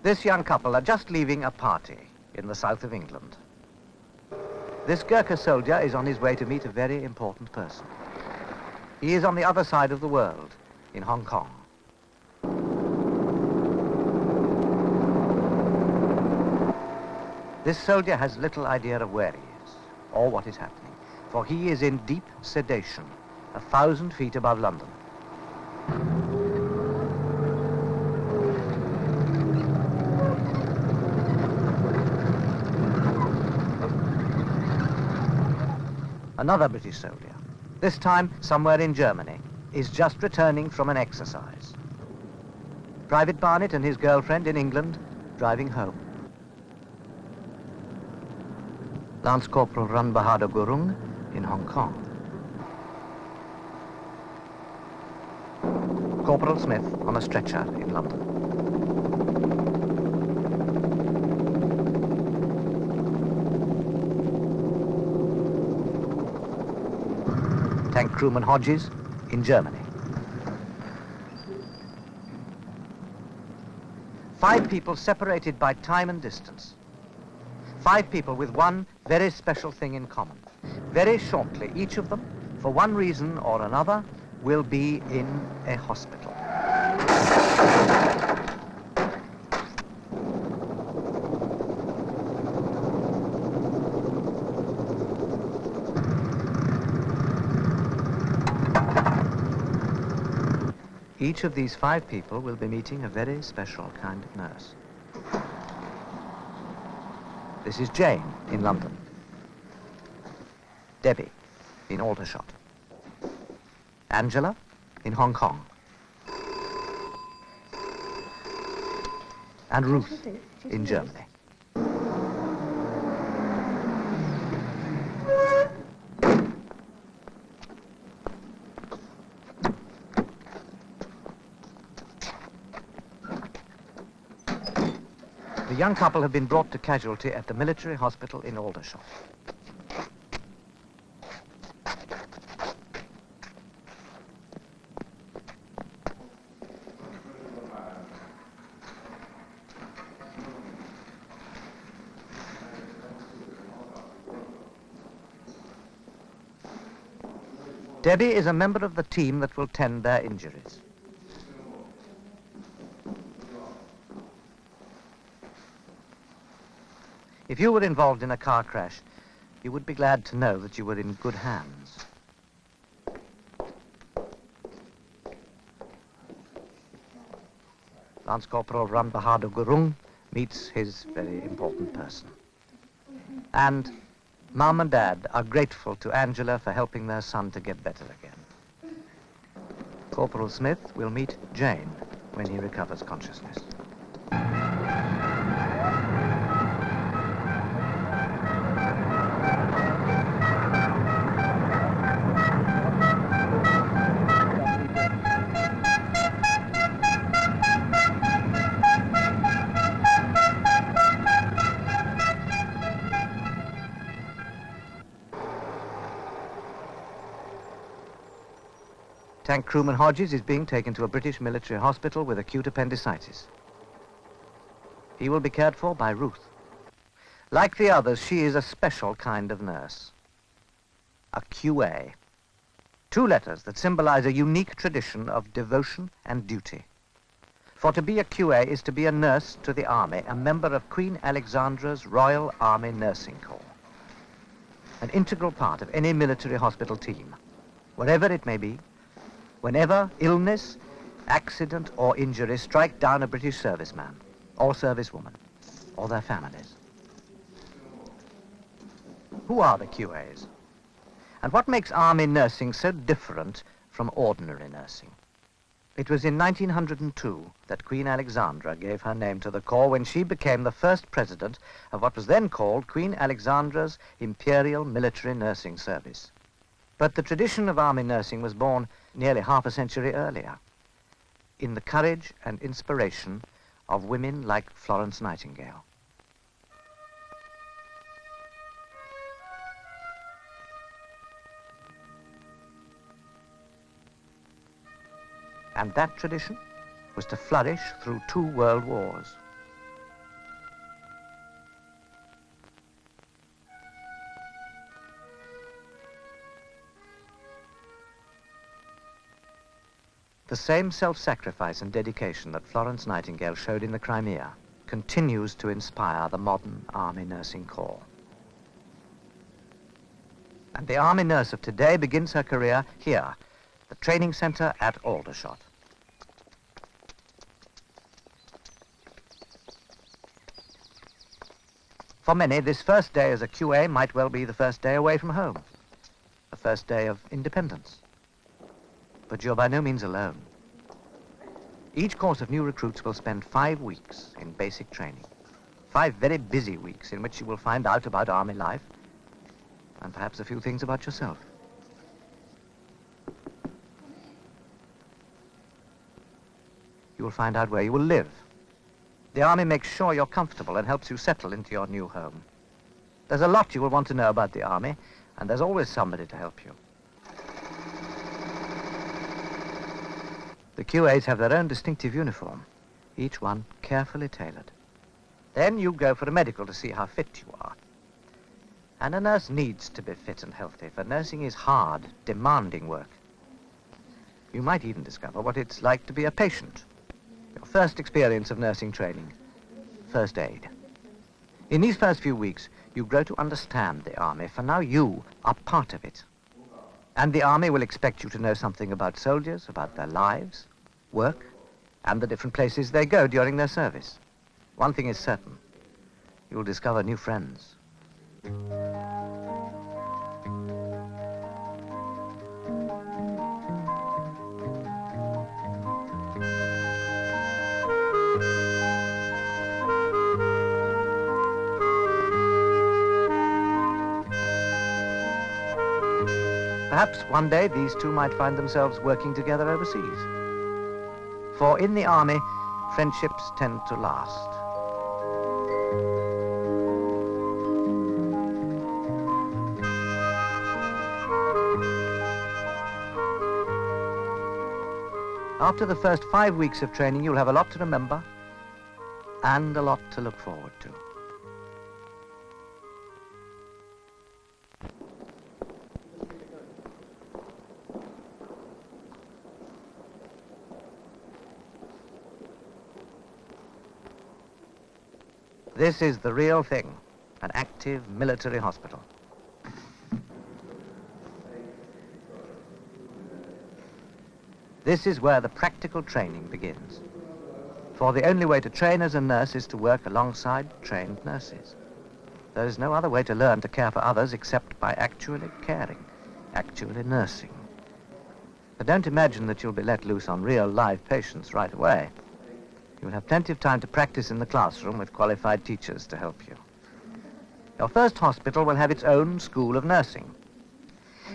This young couple are just leaving a party in the south of England. This Gurkha soldier is on his way to meet a very important person. He is on the other side of the world, in Hong Kong. This soldier has little idea of where he is, or what is happening, for he is in deep sedation, 1,000 feet above London. Another British soldier, this time somewhere in Germany, is just returning from an exercise. Private Barnett and his girlfriend in England driving home. Lance Corporal Ran Bahadur Gurung in Hong Kong. Corporal Smith on a stretcher in London. Tank crewman Hodges in Germany. 5 people separated by time and distance. 5 people with one very special thing in common. Very shortly, each of them, for one reason or another, will be in a hospital. Each of these 5 people will be meeting a very special kind of nurse. This is Jane in London. Debbie in Aldershot. Angela in Hong Kong. And Ruth in Germany. The young couple have been brought to casualty at the military hospital in Aldershot. Debbie is a member of the team that will tend their injuries. If you were involved in a car crash, you would be glad to know that you were in good hands. Lance Corporal Ran Bahadur Gurung meets his very important person. And Mum and Dad are grateful to Angela for helping their son to get better again. Corporal Smith will meet Jane when he recovers consciousness. Tank crewman Hodges is being taken to a British military hospital with acute appendicitis. He will be cared for by Ruth. Like the others, she is a special kind of nurse. A QA. 2 letters that symbolize a unique tradition of devotion and duty. For to be a QA is to be a nurse to the army, a member of Queen Alexandra's Royal Army Nursing Corps. An integral part of any military hospital team, wherever it may be, whenever illness, accident or injury strike down a British serviceman or servicewoman or their families. Who are the QAs? And what makes army nursing so different from ordinary nursing? It was in 1902 that Queen Alexandra gave her name to the Corps when she became the first president of what was then called Queen Alexandra's Imperial Military Nursing Service. But the tradition of army nursing was born nearly half a century earlier, in the courage and inspiration of women like Florence Nightingale. And that tradition was to flourish through 2 world wars. the same self-sacrifice and dedication that Florence Nightingale showed in the Crimea continues to inspire the modern Army Nursing Corps. And the Army nurse of today begins her career here, the training center at Aldershot. For many, this first day as a QA might well be the first day away from home, the first day of independence. But you're by no means alone. Each course of new recruits will spend 5 weeks in basic training. 5 very busy weeks in which you will find out about Army life and perhaps a few things about yourself. You will find out where you will live. The Army makes sure you're comfortable and helps you settle into your new home. There's a lot you will want to know about the Army, and there's always somebody to help you. The QAs have their own distinctive uniform, each one carefully tailored. Then you go for a medical to see how fit you are. And a nurse needs to be fit and healthy, for nursing is hard, demanding work. You might even discover what it's like to be a patient. Your first experience of nursing training, first aid. In these first few weeks, you grow to understand the Army, for now you are part of it. And the Army will expect you to know something about soldiers, about their lives, work, and the different places they go during their service. One thing is certain, you'll discover new friends. Perhaps one day these two might find themselves working together overseas. For in the Army, friendships tend to last. After the first 5 weeks of training, you'll have a lot to remember and a lot to look forward to. This is the real thing, an active military hospital. This is where the practical training begins. For the only way to train as a nurse is to work alongside trained nurses. There is no other way to learn to care for others except by actually caring, actually nursing. But don't imagine that you'll be let loose on real live patients right away. You'll have plenty of time to practice in the classroom with qualified teachers to help you. Your first hospital will have its own school of nursing.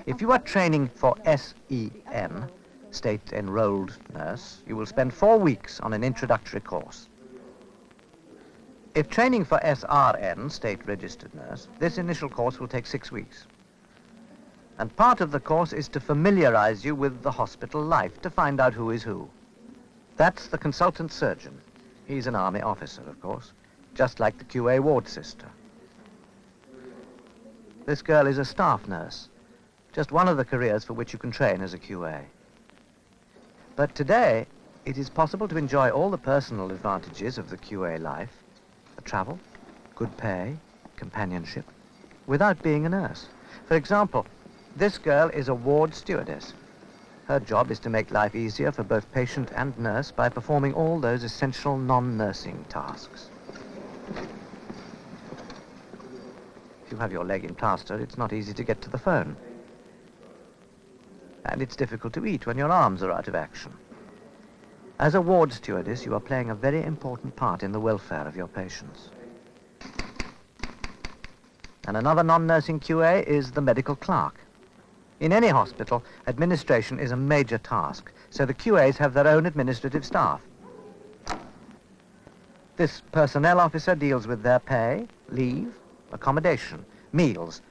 If you are training for SEN, State Enrolled Nurse, you will spend 4 weeks on an introductory course. If training for SRN, State Registered Nurse, this initial course will take 6 weeks. And part of the course is to familiarize you with the hospital life, to find out who is who. That's the consultant surgeon. He's an Army officer, of course, just like the QA ward sister. This girl is a staff nurse, just one of the careers for which you can train as a QA. But today, it is possible to enjoy all the personal advantages of the QA life, the travel, good pay, companionship, without being a nurse. For example, this girl is a ward stewardess. Her job is to make life easier for both patient and nurse by performing all those essential non-nursing tasks. If you have your leg in plaster, it's not easy to get to the phone. And it's difficult to eat when your arms are out of action. As a ward stewardess, you are playing a very important part in the welfare of your patients. And another non-nursing QA is the medical clerk. In any hospital, administration is a major task, so the QAs have their own administrative staff. This personnel officer deals with their pay, leave, accommodation, meals,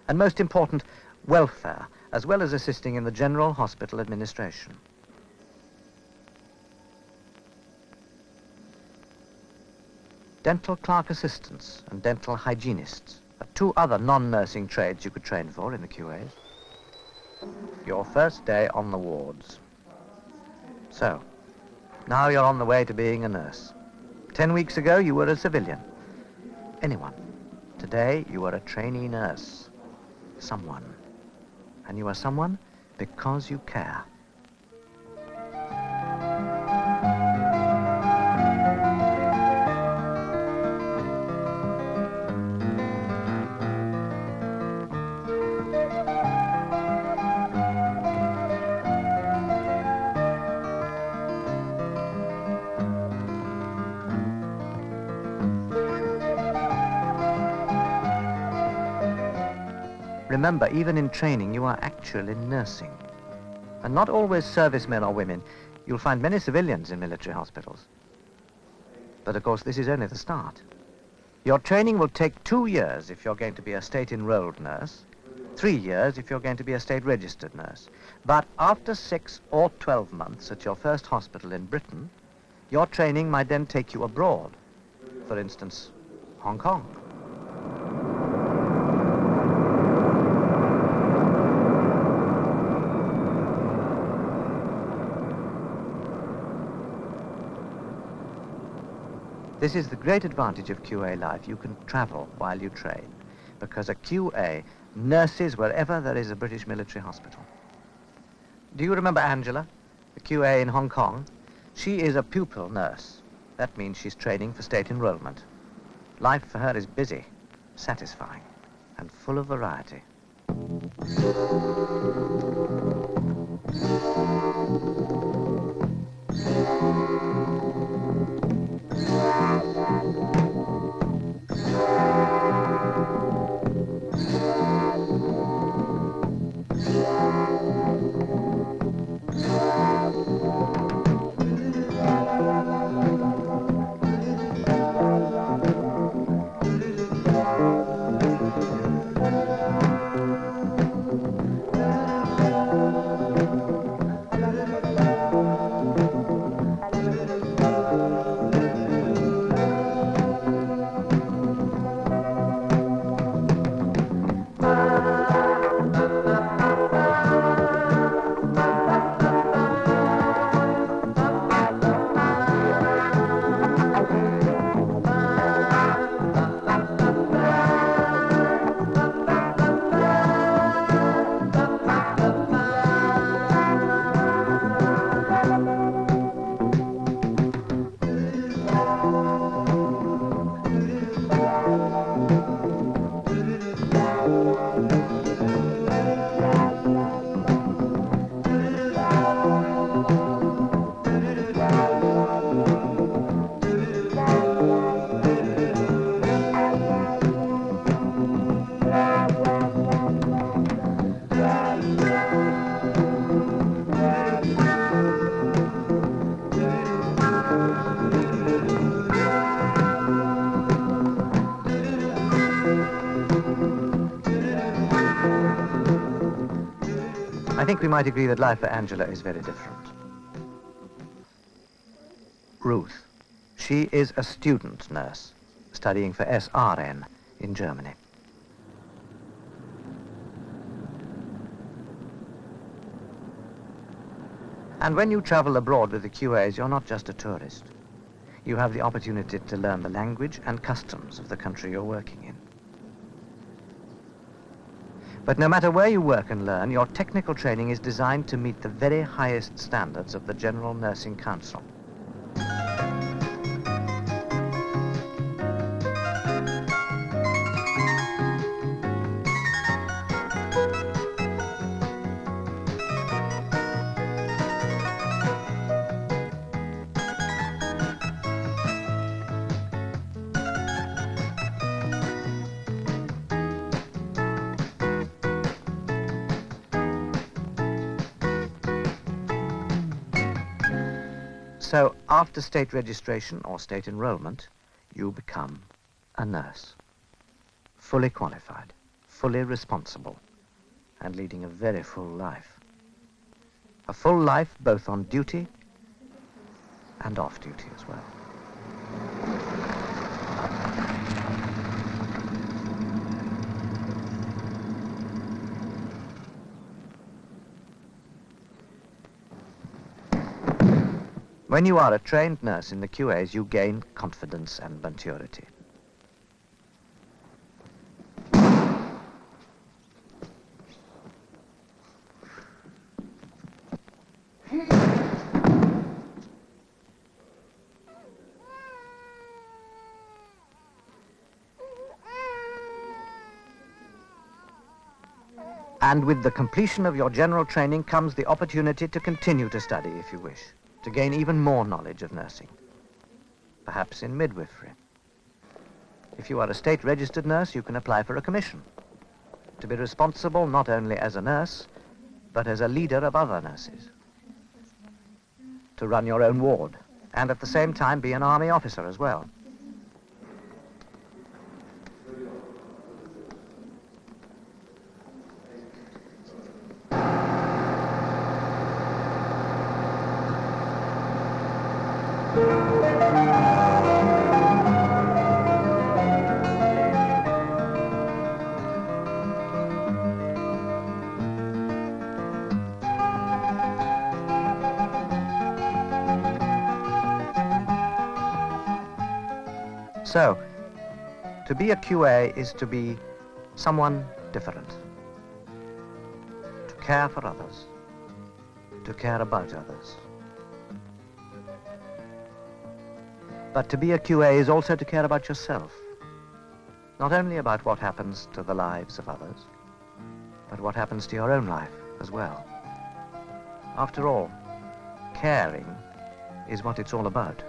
and most important, welfare, as well as assisting in the general hospital administration. Dental clerk assistants and dental hygienists are 2 other non-nursing trades you could train for in the QAs. Your first day on the wards. So, now you're on the way to being a nurse. 10 weeks ago, you were a civilian. Anyone. Today, you are a trainee nurse. Someone. And you are someone because you care. Remember, even in training, you are actually nursing. And not always servicemen or women. You'll find many civilians in military hospitals. But of course, this is only the start. Your training will take 2 years if you're going to be a state-enrolled nurse, 3 years if you're going to be a state-registered nurse. But after 6 or 12 months at your first hospital in Britain, your training might then take you abroad. For instance, Hong Kong. This is the great advantage of QA life. You can travel while you train, because a QA nurses wherever there is a British military hospital. Do you remember Angela, the QA in Hong Kong? She is a pupil nurse. That means she's training for state enrollment. Life for her is busy, satisfying, and full of variety. I think we might agree that life for Angela is very different. Ruth. She is a student nurse, studying for SRN in Germany. And when you travel abroad with the QAs, you're not just a tourist. You have the opportunity to learn the language and customs of the country you're working in. But no matter where you work and learn, your technical training is designed to meet the very highest standards of the General Nursing Council. So after state registration or state enrollment, you become a nurse. Fully qualified, fully responsible, and leading a very full life. A full life both on duty and off duty as well. When you are a trained nurse in the QAs, you gain confidence and maturity. And with the completion of your general training comes the opportunity to continue to study if you wish, to gain even more knowledge of nursing, perhaps in midwifery. If you are a state-registered nurse, you can apply for a commission, to be responsible not only as a nurse, but as a leader of other nurses, to run your own ward, and at the same time be an army officer as well. So, to be a QA is to be someone different, to care for others, to care about others. But to be a QA is also to care about yourself, not only about what happens to the lives of others, but what happens to your own life as well. After all, caring is what it's all about.